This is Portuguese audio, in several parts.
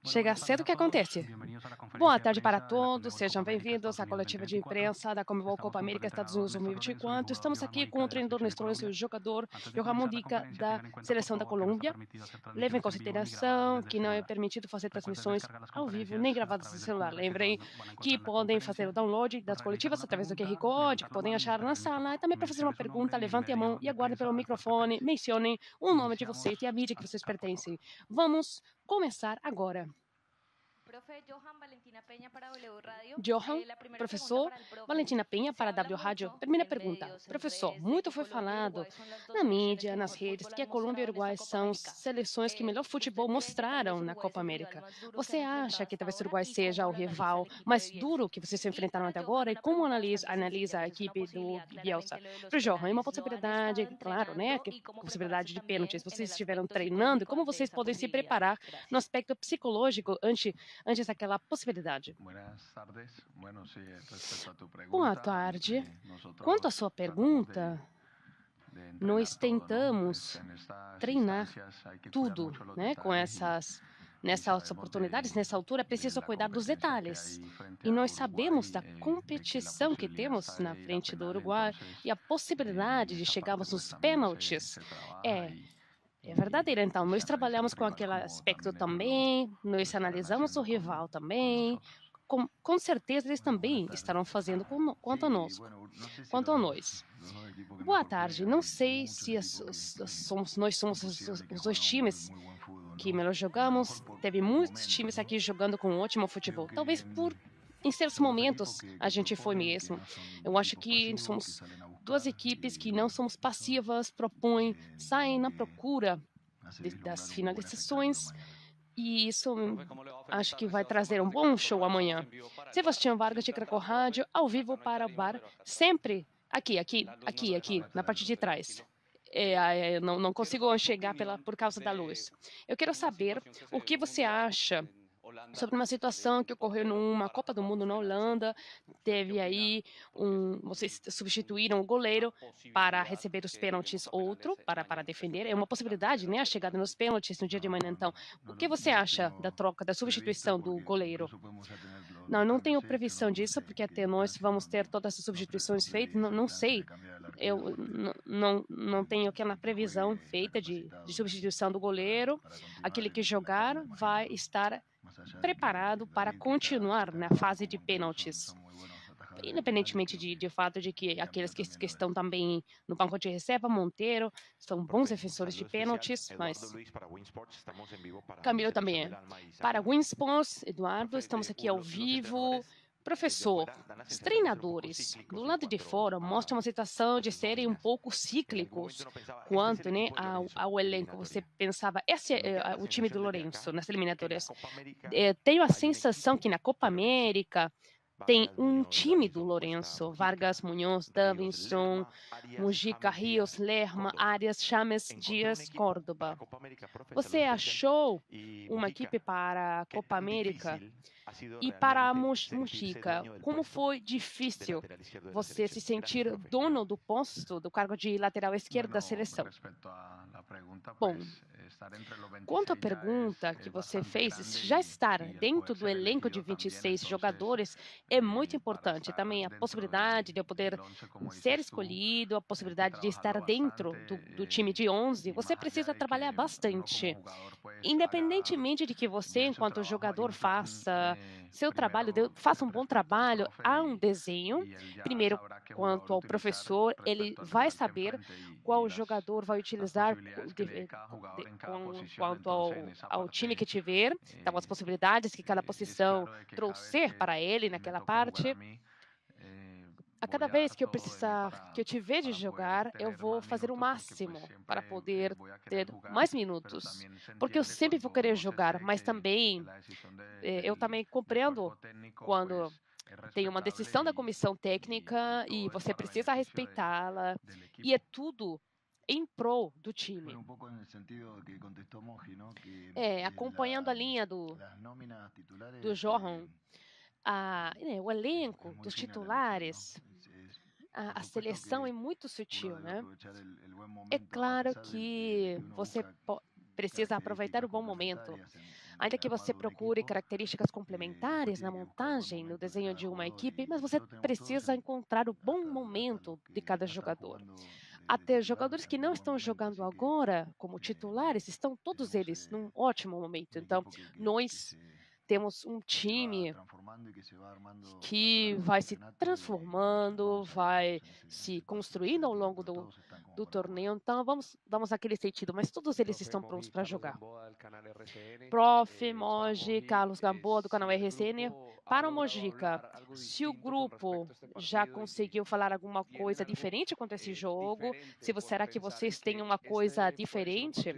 Chega cedo, o que acontece? Boa tarde para todos, sejam bem-vindos à coletiva de imprensa da Conmebol Copa América Estados Unidos 2024. Estamos aqui com o treinador Nestor e o jogador Johan Dica da Seleção da Colômbia. Leve em consideração que não é permitido fazer transmissões ao vivo nem gravadas no celular. Lembrem que podem fazer o download das coletivas através do QR Code, que podem achar na sala. E também para fazer uma pergunta, levante a mão e aguarde pelo microfone, mencionem o nome de vocês e a mídia que vocês pertencem. Vamos começar agora. Johan, professor, Valentina Penha para a W Rádio. Primeira pergunta. Professor, muito foi falado na mídia, nas redes, que a Colômbia e o Uruguai são seleções que melhor futebol mostraram na Copa América. Você acha que talvez o Uruguai seja o rival mais duro que vocês se enfrentaram até agora? E como analisa a equipe do Bielsa? Para o Johan, é uma possibilidade, claro, né? Possibilidade de pênaltis. Vocês estiveram treinando, como vocês podem se preparar no aspecto psicológico antes daquela possibilidade? Boa tarde. Quanto à sua pergunta, nós tentamos treinar tudo, né? Nessas oportunidades, nessa altura, é preciso cuidar dos detalhes. E nós sabemos da competição que temos na frente do Uruguai e a possibilidade de chegarmos nos pênaltis. É verdadeiro. Então, nós trabalhamos com aquele aspecto também, nós analisamos o rival também. Com certeza, eles também estarão fazendo quanto a nós. Boa tarde. Não sei se nós somos os dois times que melhor jogamos. Teve muitos times aqui jogando com ótimo futebol. Talvez em certos momentos a gente foi mesmo. Eu acho que somos duas equipes que não somos passivas, propõem, saem na procura das finalizações. E isso acho que vai trazer um bom show amanhã. Sebastião Vargas de Craco Rádio, ao vivo para o bar, sempre aqui, na parte de trás. Não consigo chegar por causa da luz. Eu quero saber o que você acha sobre uma situação que ocorreu numa Copa do Mundo na Holanda. Teve aí vocês substituíram o goleiro para receber os pênaltis, outro para defender. É uma possibilidade, né, a chegada nos pênaltis no dia de amanhã. Então, o que você acha da troca, da substituição do goleiro? Não tenho previsão disso, porque até nós vamos ter todas as substituições feitas. Não sei. Eu não tenho aquela previsão feita de substituição do goleiro. Aquele que jogar vai estar preparado para continuar na fase de pênaltis. Independentemente de fato de que aqueles que estão também no banco de reserva, Monteiro, são bons defensores de pênaltis, mas Camilo também é. Para Winsports, Eduardo, estamos aqui ao vivo. Professor, os treinadores do lado de fora mostram uma situação de serem um pouco cíclicos quanto, né, ao elenco. Você pensava, esse é o time do Lourenço nas eliminatórias. Tenho a sensação que na Copa América tem um time do Lourenço: Vargas, Munhoz, Davinson, Mujica, Rios, Lerma, Arias, Chames, Dias, Córdoba. Você achou uma equipe para a Copa América? E para a Mujica, como foi difícil você se sentir dono do posto, do cargo de lateral esquerdo da seleção? Bom, quanto à pergunta que você fez, já estar dentro do elenco de 26 jogadores é muito importante. Também a possibilidade de eu poder ser escolhido, a possibilidade de estar dentro do time de 11, você precisa trabalhar bastante. Independentemente de que você, enquanto jogador, faça seu trabalho, faça um bom trabalho, há um desenho. Primeiro, quanto ao professor, ele vai saber qual jogador vai utilizar quanto ao time que tiver, então as possibilidades que cada posição trouxer para ele naquela parte. A cada vez que eu tiver de jogar, eu vou fazer o máximo para poder ter mais minutos, porque eu sempre vou querer jogar, mas também eu também compreendo quando tem uma decisão da comissão técnica e você precisa respeitá-la, e é tudo em prol do time. Acompanhando a linha do Johan, o elenco dos titulares, a seleção é muito sutil, né? É claro que você precisa aproveitar o bom momento. Ainda que você procure características complementares na montagem, no desenho de uma equipe, mas você precisa encontrar o bom momento de cada jogador. Até jogadores que não estão jogando agora como titulares, estão todos eles num ótimo momento. Então, nós temos um time que vai se transformando, vai se construindo ao longo do torneio. Então, vamos naquele sentido, mas todos eles estão prontos para jogar. Prof. Moji, Carlos Gamboa, do canal RCN. Para o Mojica, se o grupo já conseguiu falar alguma coisa diferente quanto a esse jogo, será que vocês têm uma coisa diferente?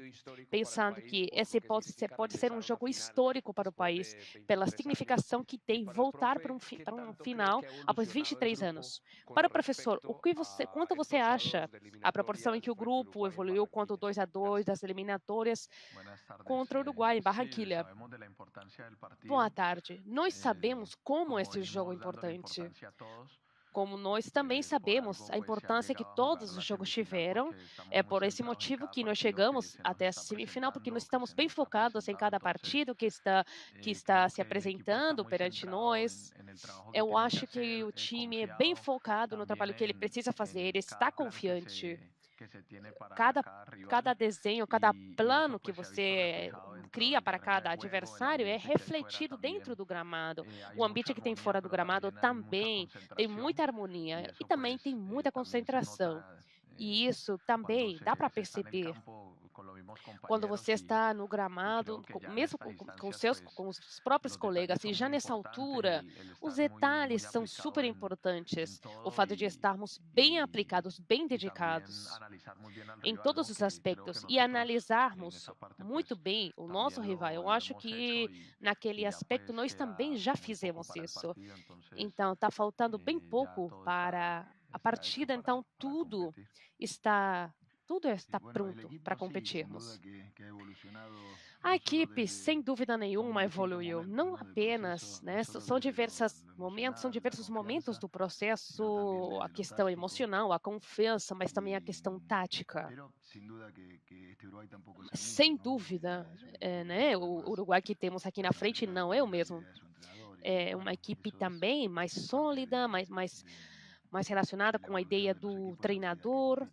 Pensando que esse pode ser um jogo histórico para o país, pela significação que tem voltar para um final após 23 anos. Para o professor, quanto você acha a proporção em que o grupo evoluiu quanto 2-2 das eliminatórias contra o Uruguai, em Barranquilla? Boa tarde. Nós sabemos como esse jogo é importante. Como nós também sabemos a importância que todos os jogos tiveram, é por esse motivo que nós chegamos até a semifinal, porque nós estamos bem focados em cada partido que está se apresentando perante nós. Eu acho que o time é bem focado no trabalho que ele precisa fazer, ele está confiante. Cada desenho, cada plano que você cria para cada adversário é refletido dentro do gramado. O ambiente que tem fora do gramado também tem muita harmonia e também tem muita concentração. E isso também dá para perceber quando você está no gramado, mesmo com os próprios colegas, e já nessa altura, os detalhes são super importantes. O fato de estarmos bem aplicados, bem dedicados em todos os aspectos e analisarmos muito bem o nosso rival. Eu acho que naquele aspecto nós também já fizemos isso. Então, está faltando bem pouco para a partida, então tudo está pronto para competirmos. A equipe, sem dúvida nenhuma, evoluiu. Não apenas, né? São diversos momentos do processo, a questão emocional, a confiança, mas também a questão tática. Sem dúvida, né? O Uruguai que temos aqui na frente não é o mesmo. É uma equipe também mais sólida, mais relacionada com a ideia do treinador.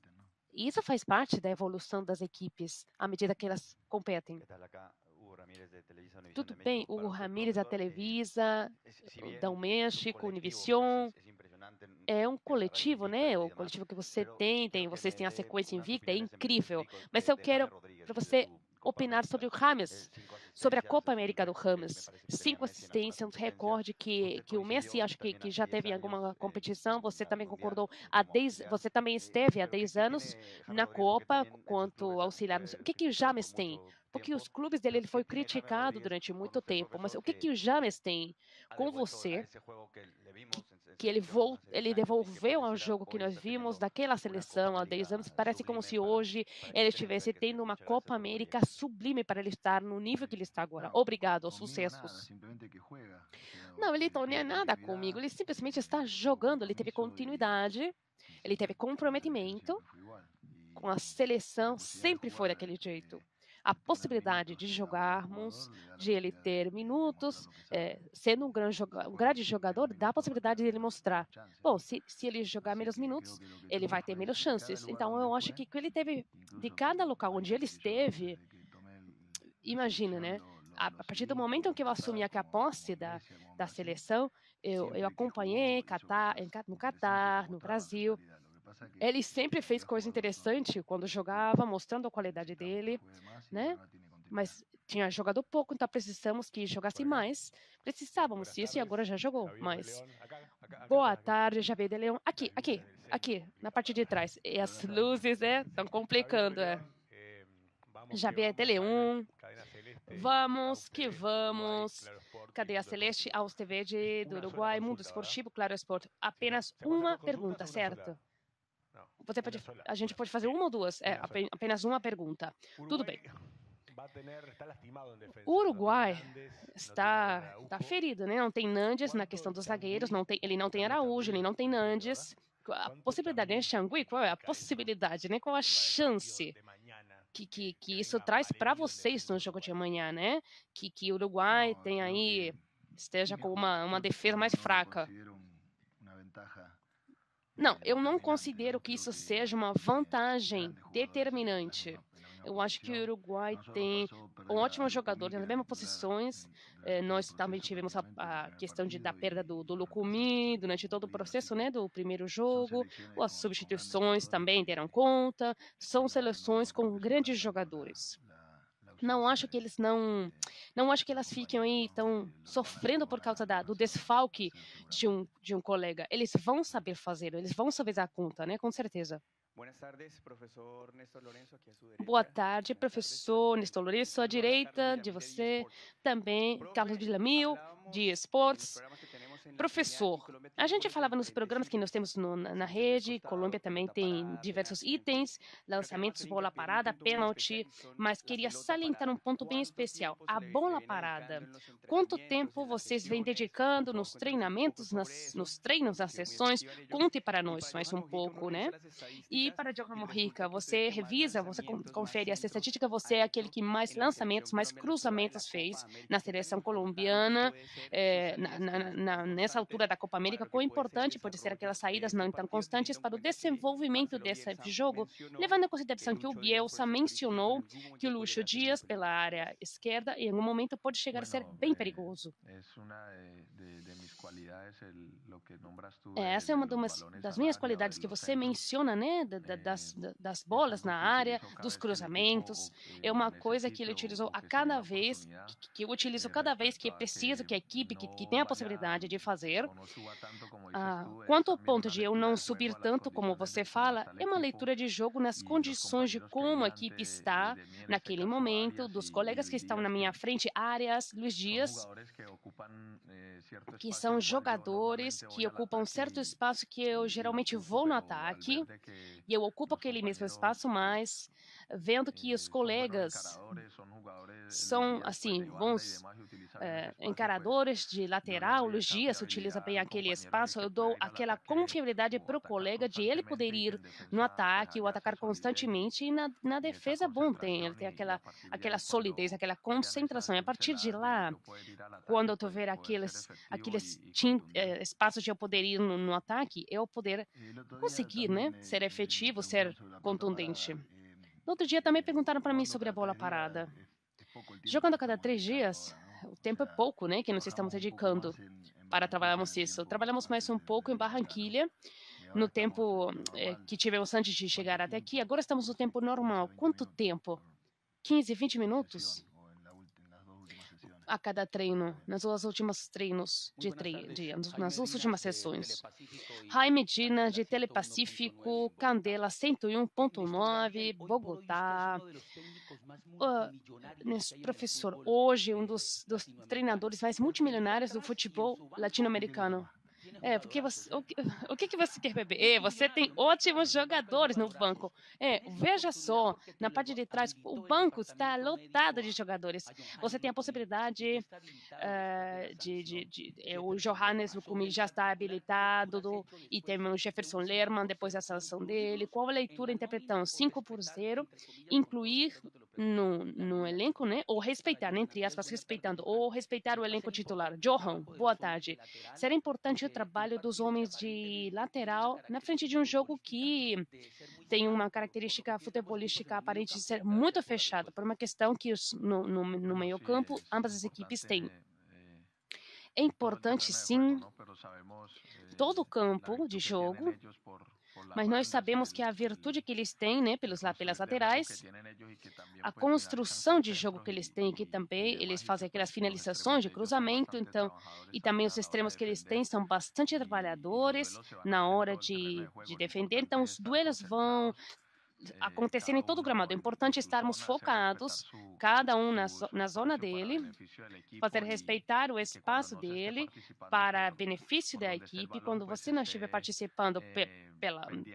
E isso faz parte da evolução das equipes à medida que elas competem. Tudo bem, o Ramírez da Televisa, da México, Univision, é um coletivo, né? O coletivo que vocês têm a sequência invicta, é incrível. Mas eu quero para você opinar sobre o James, sobre a Copa América do James. 5 assistências, um recorde que o Messi acho que já teve em alguma competição. Você também concordou você também esteve há 10 anos na Copa quanto auxiliar. O que o James tem? Porque os clubes dele ele foi criticado durante muito tempo, mas o que o James tem com você que ele devolveu ao jogo que nós vimos daquela seleção há 10 anos? Parece como se hoje ele estivesse tendo uma Copa América sublime para ele estar no nível que ele está agora. Obrigado, sucessos. Não, ele não é nada comigo, ele simplesmente está jogando, ele teve continuidade, ele teve comprometimento com a seleção, sempre foi daquele jeito. A possibilidade de jogarmos, de ele ter minutos, sendo um grande jogador, dá a possibilidade de ele mostrar. Bom, se ele jogar menos minutos, ele vai ter menos chances. Então, eu acho que ele teve, de cada local onde ele esteve, imagina, né? A partir do momento em que eu assumi a posse da seleção, eu acompanhei no Catar, no Brasil. Ele sempre fez coisa interessante quando jogava, mostrando a qualidade dele, né? Mas tinha jogado pouco, então precisamos que jogasse mais. Precisávamos disso e agora já jogou mais. Boa tarde, Javier de Leão. Aqui, na parte de trás. E as luzes estão complicando. Javier de Leão. Vamos que vamos. Cadê a Celeste? Aos TV do Uruguai, Mundo Esportivo, Claro Esporte. Apenas uma pergunta, certo? A gente pode fazer uma ou duas? Apenas uma pergunta. Tudo bem. O Uruguai está ferido, né? Não tem Nandes na questão dos zagueiros, ele não tem Araújo, ele não tem Nandes. A possibilidade, né, Xangui? Qual é a possibilidade, né? Qual a chance que isso traz para vocês no jogo de amanhã, né? Que o Uruguai tem aí, esteja com uma defesa mais fraca. Não, eu não considero que isso seja uma vantagem determinante. Eu acho que o Uruguai tem ótimos jogadores nas mesmas posições. Nós também tivemos a questão da perda do Lucumí durante todo o processo, né, do primeiro jogo. As substituições também deram conta. São seleções com grandes jogadores. Não acho que eles não acho que elas fiquem aí tão sofrendo por causa do desfalque de um colega. Eles vão saber fazer, eles vão saber dar conta, né? Com certeza. Boa tarde, professor Nestor Lourenço, à direita de você, também Carlos Villamil, de Esportes. Professor, a gente falava nos programas que nós temos na rede, Colômbia também tem diversos itens, lançamentos, bola parada, pênalti, mas queria salientar um ponto bem especial, a bola parada. Quanto tempo vocês vêm dedicando nos treinamentos, nos treinos, nas sessões? Conte para nós mais um pouco, né? E para Diogo Morrica, você revisa, você confere essa estatística, você é aquele que mais lançamentos, mais cruzamentos fez na seleção colombiana, nessa altura da Copa América. Quão importante pode ser aquelas saídas não tão constantes para o desenvolvimento desse jogo, levando em consideração que o Bielsa mencionou que o Lucho Dias pela área esquerda em algum momento pode chegar a ser bem perigoso. Essa é uma das minhas qualidades que você menciona, né, das bolas na área, dos cruzamentos. É uma coisa que ele utilizou a cada vez, que eu utilizo cada vez que é preciso, que a equipe que tem a possibilidade de fazer. Quanto ao ponto de eu não subir tanto como você fala, é uma leitura de jogo nas condições de como a equipe está naquele momento, dos colegas que estão na minha frente, Arias, Luiz Dias, que são jogadores que ocupam certo espaço que eu geralmente vou no ataque, e eu ocupo aquele mesmo espaço, mas vendo que os colegas são, assim, bons encaradores de lateral, o Luiz Dias utiliza bem aquele espaço, eu dou aquela confiabilidade para o colega de ele poder ir no ataque ou atacar constantemente, e na defesa, bom, ele tem aquela solidez, aquela concentração. E a partir de lá, quando eu ver aqueles espaços de eu poder ir no ataque, eu poder conseguir, né, ser efetivo, ser contundente. No outro dia também perguntaram para mim sobre a bola parada. Jogando a cada 3 dias, o tempo é pouco, né, que nós estamos dedicando para trabalharmos isso. Trabalhamos mais um pouco em Barranquilha, no tempo que tivemos antes de chegar até aqui. Agora estamos no tempo normal. Quanto tempo? 15, 20 minutos? A cada treino, nas duas últimas treinos nas duas últimas sessões. Jaime Medina, de Telepacífico, Candela 101.9, Bogotá. Professor, hoje um dos treinadores mais multimilionários do futebol latino-americano. Porque o que você quer beber? Você tem ótimos jogadores no banco. Veja só, na parte de trás, o banco está lotado de jogadores. Você tem a possibilidade o Johannes Lucumi já está habilitado, e tem o Jefferson Lerman depois da sanção dele. Qual a leitura interpretando 5-0, incluir no elenco, né? Ou respeitar, entre aspas, respeitar o elenco titular. Johan, boa tarde. Será importante o trabalho dos homens de lateral na frente de um jogo que tem uma característica futebolística aparente de ser muito fechada, por uma questão que no meio campo ambas as equipes têm. É importante, sim, todo o campo de jogo, mas nós sabemos que a virtude que eles têm, né, pelas laterais, a construção de jogo que eles têm, que também eles fazem aquelas finalizações de cruzamento, então, e também os extremos que eles têm são bastante trabalhadores na hora de defender, então os duelos vão acontecendo em todo o gramado. É importante estarmos focados, cada um na zona dele, fazer respeitar o espaço dele para benefício da equipe. Quando você não estiver participando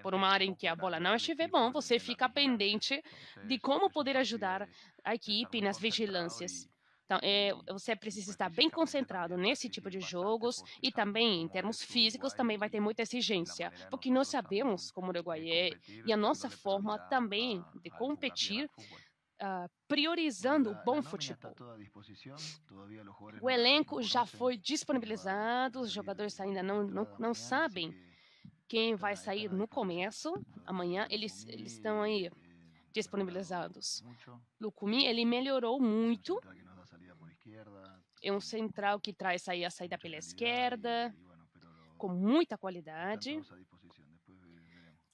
por uma área em que a bola não estiver bom, você fica pendente de como poder ajudar a equipe nas vigilâncias. Então, você precisa estar bem concentrado nesse tipo de jogos, e também, em termos físicos, também vai ter muita exigência, porque nós sabemos como o Uruguai é, e a nossa forma também de competir priorizando o bom futebol. O elenco já foi disponibilizado, os jogadores ainda não sabem quem vai sair no começo. Amanhã eles estão aí disponibilizados. Lucumí, ele melhorou muito. É um central que traz aí a saída pela esquerda, com muita qualidade.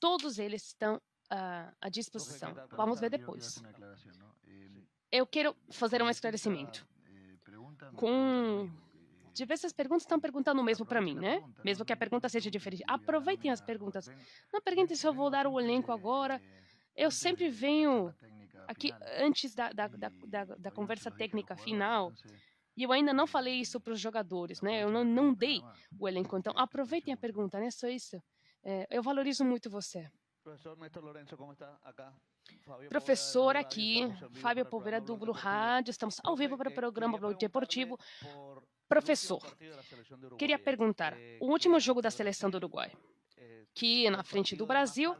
Todos eles estão à disposição. Vamos ver depois. Eu quero fazer um esclarecimento. Diversas perguntas estão perguntando o mesmo para mim, né? Mesmo que a pergunta seja diferente. Aproveitem as perguntas. Não perguntem se eu vou dar o elenco agora. Eu sempre venho aqui antes da conversa técnica final. E eu ainda não falei isso para os jogadores, né? Eu não dei o elenco. Então, aproveitem a pergunta, né? Só isso. Eu valorizo muito você. Professor aqui, Fábio Povera do Blue Rádio. Estamos ao vivo para o programa Blog Deportivo. Professor, queria perguntar, o último jogo da seleção do Uruguai, que na frente do Brasil,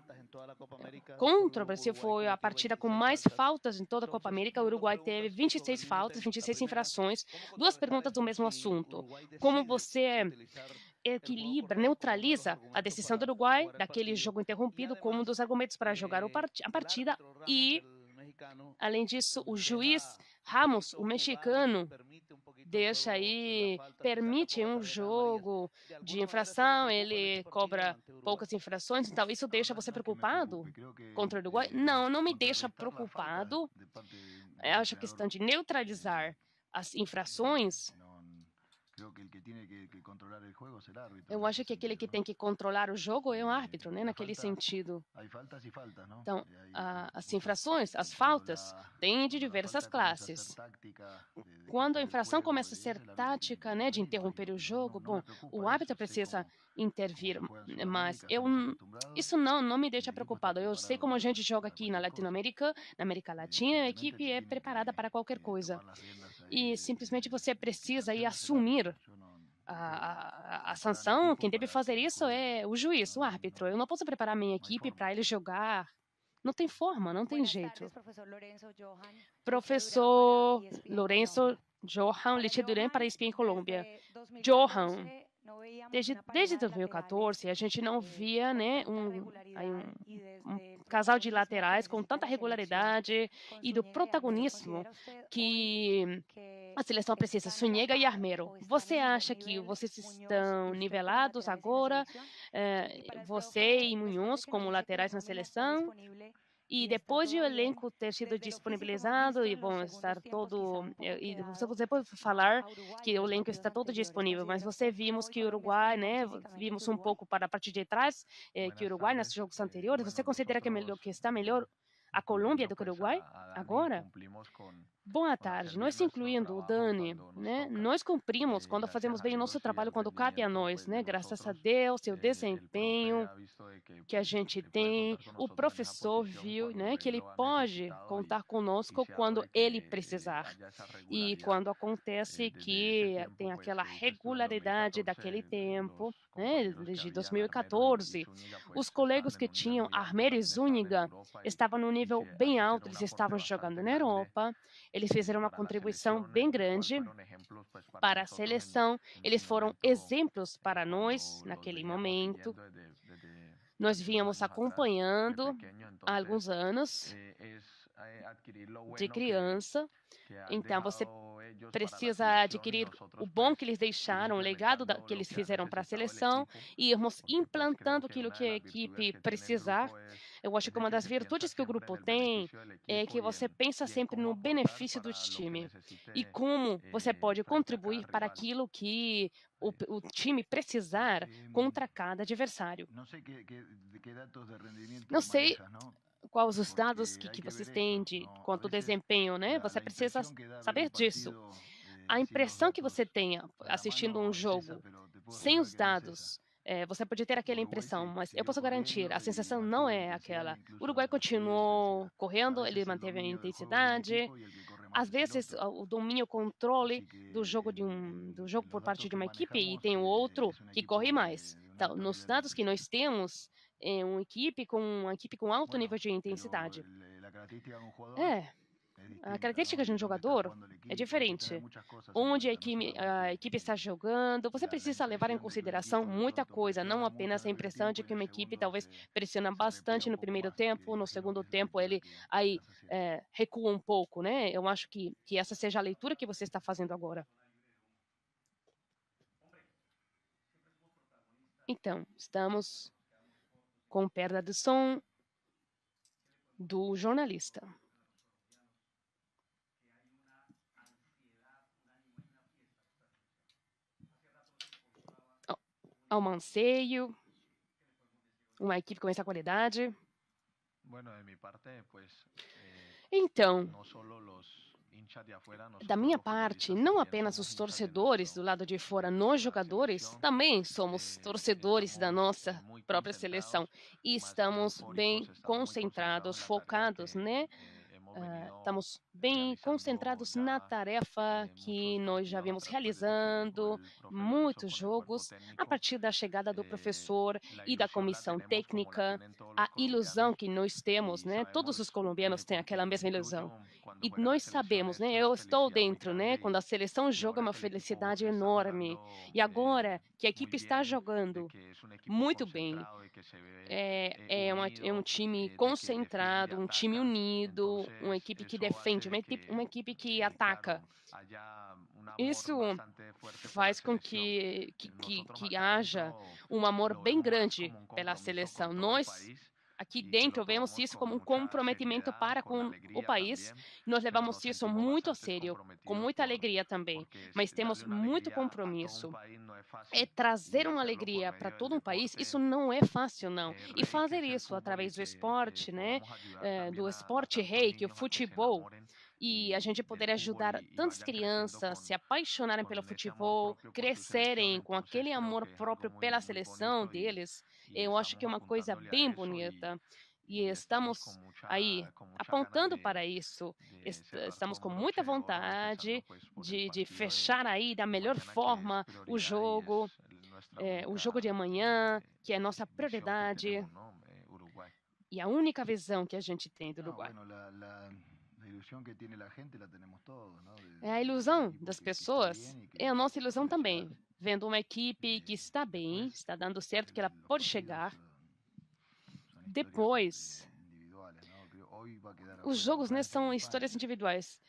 contra o Brasil, foi a partida com mais faltas em toda a Copa América. O Uruguai teve 26 faltas, 26 infrações. Duas perguntas do mesmo assunto. Como você equilibra, neutraliza a decisão do Uruguai daquele jogo interrompido como um dos argumentos para jogar a partida e, além disso, o juiz Ramos, o mexicano, permite um jogo de infração, ele cobra poucas infrações, então isso deixa você preocupado contra o Uruguai? Não me deixa preocupado. Eu acho que a questão de neutralizar as infrações, eu acho que aquele que tem que controlar o jogo é o árbitro, né? Naquele sentido. Então, as infrações, as faltas, têm de diversas classes. Quando a infração começa a ser tática, né, de interromper o jogo, bom, o árbitro precisa intervir, mas isso não me deixa preocupado. Eu sei como a gente joga aqui na Latinoamérica, na América Latina, a equipe é preparada para qualquer coisa. E simplesmente você precisa aí assumir a sanção. Quem deve fazer isso é o juiz, o árbitro. Eu não posso preparar minha equipe para ele jogar. Não tem forma, não tem jeito. Professor Lourenço Johan Leite Duran para ESPN Colômbia. Johan, desde 2014, a gente não via, né, um casal de laterais com tanta regularidade e do protagonismo que a seleção precisa. Zúñiga e Armero. Você acha que vocês estão nivelados agora? Você e Muñoz como laterais na seleção? E depois de o elenco ter sido disponibilizado e bom estar todo, e você pode falar que o elenco está todo disponível, mas vimos que o Uruguai, né, vimos um pouco para a parte de trás que o Uruguai nesses jogos anteriores. Você considera que está melhor a Colômbia do que o Uruguai agora? Boa tarde. Nós, incluindo o Dani, né? Nós cumprimos quando fazemos bem o nosso trabalho, quando cabe a nós, né? Graças a Deus, seu desempenho que a gente tem, o professor viu, né, que ele pode contar conosco quando ele precisar. E quando acontece que tem aquela regularidade daquele tempo, né, desde 2014, os colegas que tinham Armero e Zúñiga estavam no nível bem alto, eles estavam jogando na Europa, eles fizeram uma contribuição bem grande para a seleção, eles foram exemplos para nós naquele momento. Nós vínhamos acompanhando há alguns anos de criança, então você precisa adquirir o bom que eles deixaram, o legado que eles fizeram para a seleção e irmos implantando aquilo que a equipe precisar. Eu acho que uma das virtudes que o grupo tem é que você pensa sempre no benefício do time e como você pode contribuir para aquilo que o time precisar contra cada adversário. Não sei quais os dados que vocês têm quanto ao desempenho, né? Você precisa saber disso. A impressão que você tenha assistindo um jogo sem os dados, você pode ter aquela impressão, mas eu posso garantir, a sensação não é aquela. O Uruguai continuou correndo, ele manteve a intensidade. Às vezes, o domínio, o controle do jogo por parte de uma equipe e tem o outro que corre mais. Então, nos dados que nós temos, uma equipe com alto nível de intensidade. A característica de um jogador é diferente. Onde a equipe está jogando, você precisa levar em consideração muita coisa, não apenas a impressão de que uma equipe talvez pressiona bastante no primeiro tempo, no segundo tempo ele aí recua um pouco, né? Eu acho que essa seja a leitura que você está fazendo agora. Então, estamos com perda de som do jornalista. Há um anseio, uma equipe com essa qualidade. Então, da minha parte, não apenas os torcedores do lado de fora, nós jogadores também somos torcedores da nossa própria seleção e estamos bem concentrados, focados, né? Estamos bem concentrados na tarefa que nós já vimos realizando, muitos jogos, a partir da chegada do professor e da comissão técnica, a ilusão que nós temos, né? Todos os colombianos têm aquela mesma ilusão. E nós sabemos, né? Eu estou dentro, né? Quando a seleção joga, é uma felicidade enorme. E agora que a equipe está jogando muito bem, é um time concentrado, um time unido, uma equipe que defende, uma equipe que ataca. Isso faz com que haja um amor bem grande pela seleção. Nós, aqui dentro, vemos isso como um comprometimento para com o país. Nós levamos isso muito a sério, com muita alegria também, mas temos muito compromisso. É trazer uma alegria para todo um país, isso não é fácil, não. E fazer isso através do esporte, né? Do esporte rei, que é o futebol, e a gente poder ajudar tantas crianças a se apaixonarem pelo futebol, crescerem com aquele amor próprio pela seleção deles, eu acho que é uma coisa bem bonita. E estamos aí apontando para isso. Estamos com muita vontade de fechar aí da melhor forma o jogo de amanhã, que é nossa prioridade e a única visão que a gente tem do Uruguai. A ilusão das pessoas é a nossa ilusão também, vendo uma equipe que está bem, está dando certo, que ela pode chegar. Depois, os jogos, né, são histórias individuais.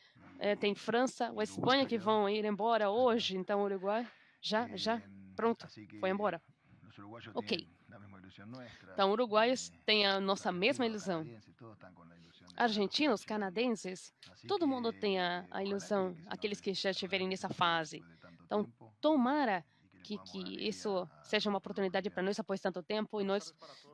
Tem França ou Espanha que vão ir embora hoje, então o Uruguai já, pronto, foi embora. Ok. Então, uruguaios têm a nossa mesma ilusão. Argentinos, canadenses, todo mundo tem a ilusão, aqueles que já estiverem nessa fase. Então, tomara que isso seja uma oportunidade para nós após tanto tempo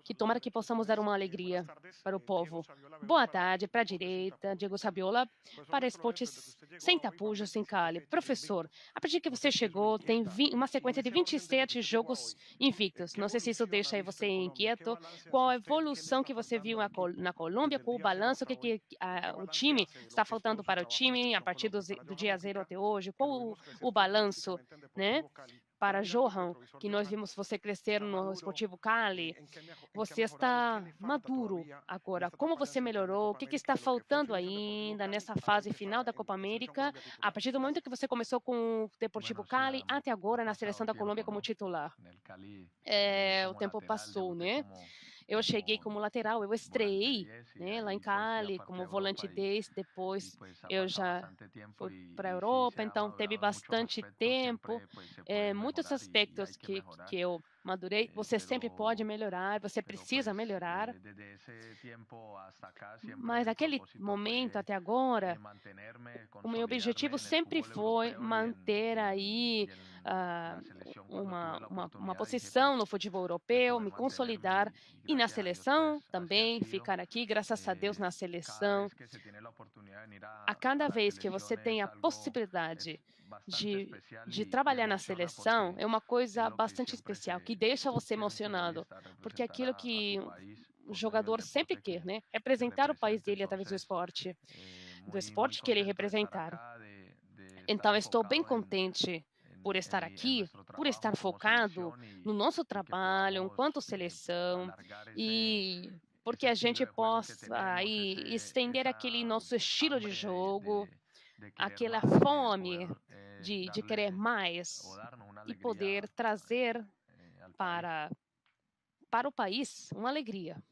e tomara que possamos dar uma alegria para o povo. Boa tarde para a direita, Diego Saviola, para Esportes Sem Tapujo, Sem Cali. Professor, a partir que você chegou, tem uma sequência de 27 jogos invictos. Não sei se isso deixa você inquieto. Qual a evolução que você viu na Colômbia, com o balanço, o time está faltando para o time a partir do dia 0 até hoje? Qual o balanço, né? Para Johan, que nós vimos você crescer no Esportivo Cali, você está maduro agora. Como você melhorou? O que está faltando ainda nessa fase final da Copa América, a partir do momento que você começou com o Deportivo Cali até agora na seleção da Colômbia como titular? O tempo passou, né? Eu cheguei como lateral, eu estreiei, né, lá em Cali como volante 10, depois eu já fui para a Europa, então teve bastante tempo, muitos aspectos que eu madurei. Você sempre pode melhorar, você precisa melhorar, mas naquele momento até agora, o meu objetivo sempre foi manter aí uma posição no futebol europeu, me consolidar e na seleção também, ficar aqui, graças a Deus, na seleção. A cada vez que você tem a possibilidade de trabalhar na seleção, é uma coisa bastante especial, que deixa você emocionado, porque é aquilo que o jogador sempre quer, né? Representar o país dele através do esporte que ele representar. Então, estou bem contente por estar aqui, por estar focado no nosso trabalho enquanto seleção e porque a gente possa aí estender aquele nosso estilo de jogo, aquela fome de querer mais e poder trazer para o país uma alegria.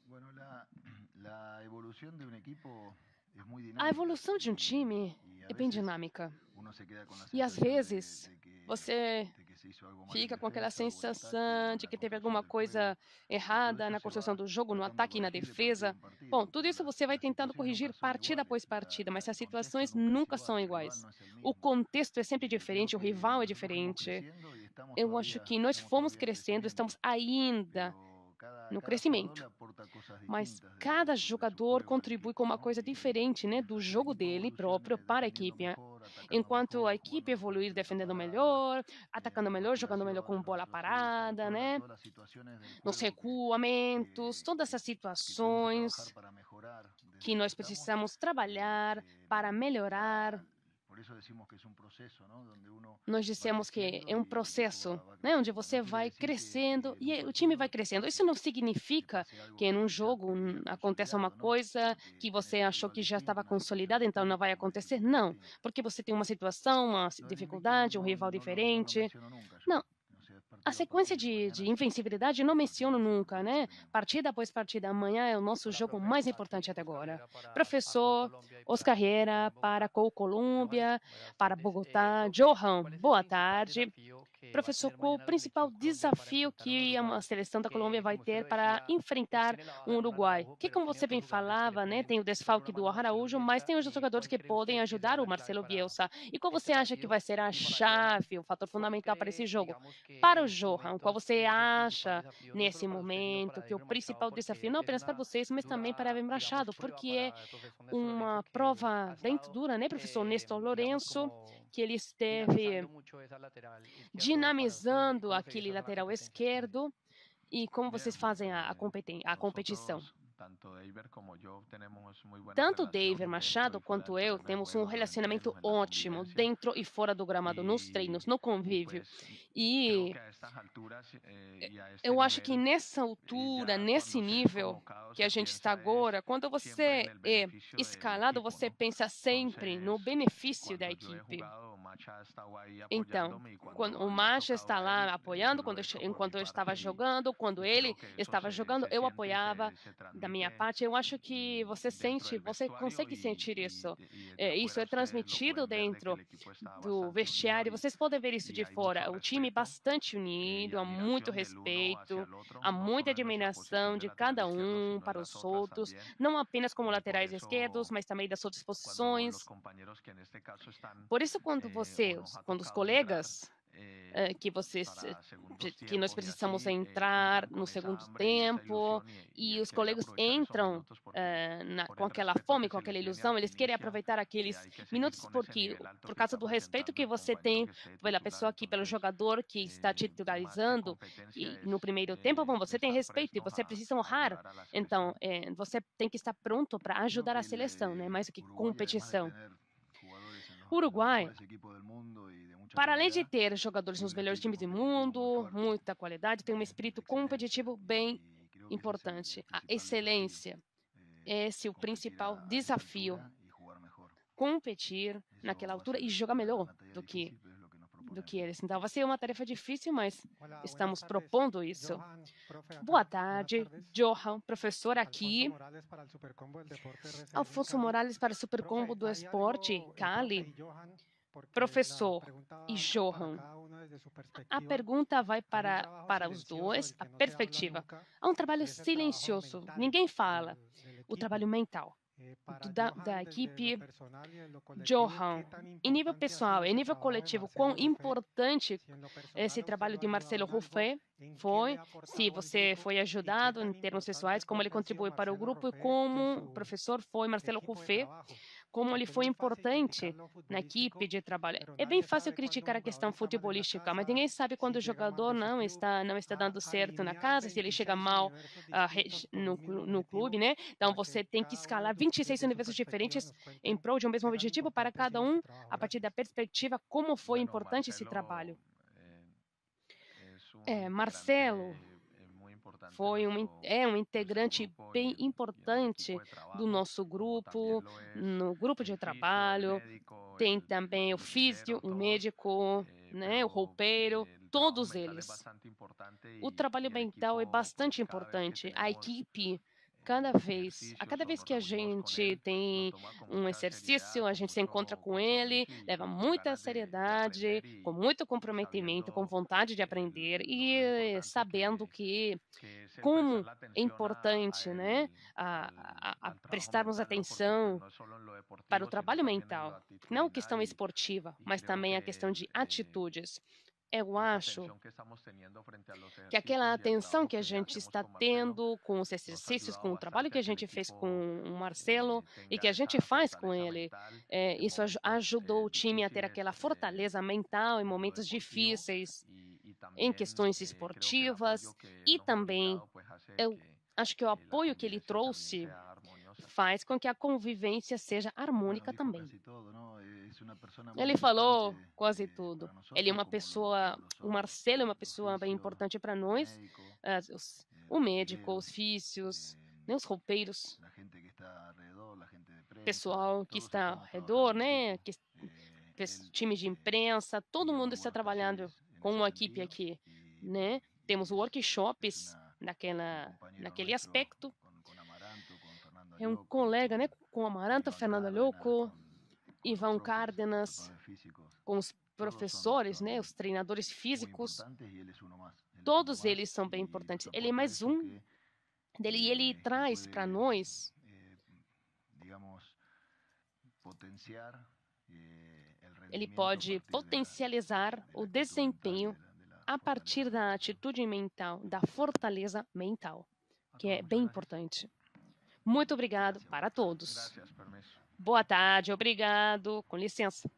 A evolução de um time é bem dinâmica. E às vezes você fica com aquela sensação de que teve alguma coisa errada na construção do jogo, no ataque e na defesa. Bom, tudo isso você vai tentando corrigir partida após partida, mas as situações nunca são iguais. O contexto é sempre diferente, o rival é diferente. Eu acho que nós fomos crescendo, estamos ainda no crescimento. Mas cada jogador contribui com uma coisa diferente, né, do jogo dele próprio para a equipe. Enquanto a equipe evoluir defendendo melhor, atacando melhor, jogando melhor com bola parada, né, nos recuamentos, todas essas situações que nós precisamos trabalhar para melhorar. Nós dissemos que é um processo, né, onde você vai crescendo e o time vai crescendo. Isso não significa que em um jogo aconteça uma coisa que você achou que já estava consolidada, então não vai acontecer. Não, porque você tem uma situação, uma dificuldade, um rival diferente. Não. A sequência de invencibilidade não menciono nunca, né? Partida após partida. Amanhã é o nosso jogo mais importante até agora. Professor Oscar Herrera para Colômbia, para Bogotá. Johan, boa tarde. Professor, qual o principal desafio que a seleção da Colômbia vai ter para enfrentar o Uruguai? Que, como você bem falava, né, tem o desfalque do Araújo, mas tem os jogadores que podem ajudar o Marcelo Bielsa. E qual você acha que vai ser a chave, o fator fundamental para esse jogo? Para o Johan, qual você acha nesse momento que o principal desafio, não apenas para vocês, mas também para Evan Machado, porque é uma prova bem dura, né, professor Néstor Lourenço, que ele esteve dinamizando aquele lateral esquerdo. E como vocês fazem a competição? Tanto o David Machado quanto eu temos um relacionamento ótimo dentro e fora do gramado, nos treinos, no convívio. E eu acho que nessa altura, nesse nível que a gente está agora, quando você é escalado, você pensa sempre no benefício da equipe. Então, quando o Macha está lá apoiando, enquanto eu estava jogando, quando ele estava jogando, eu apoiava da minha parte. Eu acho que você consegue sentir isso. Isso é transmitido dentro do vestiário. Vocês podem ver isso de fora. O time bastante unido, há muito respeito, há muita admiração de cada um para os outros, não apenas como laterais esquerdos, mas também das outras posições. Por isso, quando os colegas que nós precisamos entrar no segundo tempo e os colegas entram com aquela fome, com aquela ilusão, eles querem aproveitar aqueles minutos por causa do respeito que você tem pela pessoa aqui, pelo jogador que está titularizando e no primeiro tempo, bom, você tem respeito e você precisa honrar. Então, você tem que estar pronto para ajudar a seleção, né? Mais do que competição. O Uruguai, para além de ter jogadores nos melhores times do mundo, muita qualidade, tem um espírito competitivo bem importante. A excelência. Esse é o principal desafio. Competir naquela altura e jogar melhor do que eles. Então, vai ser uma tarefa difícil, mas estamos propondo isso. Boa tarde, Johan, professor aqui. Alfonso Morales para o Supercombo do Esporte, Cali. Professor e Johan, a pergunta vai para os dois, a perspectiva. Há um trabalho silencioso, ninguém fala, o trabalho mental da equipe. Johan, em nível pessoal, em nível coletivo, quão importante esse trabalho de Marcelo Ruffet foi? Se você foi ajudado em termos pessoais, como ele contribui para o grupo e como o professor foi Marcelo Ruffet, como ele foi importante na equipe de trabalho. É bem fácil criticar a questão futebolística, mas ninguém sabe quando o jogador não está dando certo na casa, se ele chega mal no clube, né? Então você tem que escalar 26 universos diferentes em prol de um mesmo objetivo para cada um, a partir da perspectiva como foi importante esse trabalho. Marcelo é um integrante bem importante do nosso grupo, no grupo de trabalho. Tem também o físio, o médico, né, o roupeiro, todos eles. O trabalho mental é bastante importante. A equipe, a cada vez que a gente tem um exercício, a gente se encontra com ele, leva muita seriedade, com muito comprometimento, com vontade de aprender e sabendo que como é importante, né, a prestarmos atenção para o trabalho mental, não a questão esportiva, mas também a questão de atitudes. Eu acho que aquela atenção que a gente está tendo com os exercícios, com o trabalho que a gente fez com o Marcelo e que a gente faz com ele, isso ajudou o time a ter aquela fortaleza mental em momentos difíceis, em questões esportivas e também eu acho que o apoio que ele trouxe faz com que a convivência seja harmônica também. Ele falou quase tudo. Ele é uma pessoa, o Marcelo é uma pessoa bem importante para nós, o médico, os físios, né, os roupeiros, pessoal que está ao redor, né, time de imprensa, todo mundo está trabalhando com uma equipe aqui, né? Temos workshops naquele aspecto. É um colega, né, com Amaranta, Fernando Louco, Ivan Cárdenas, com os professores, né, os treinadores físicos, todos eles são bem importantes. Ele é mais um dele e ele traz para nós ele pode potencializar o desempenho a partir da atitude mental, da fortaleza mental, que é bem importante. Muito obrigado para todos. Boa tarde, obrigado, com licença.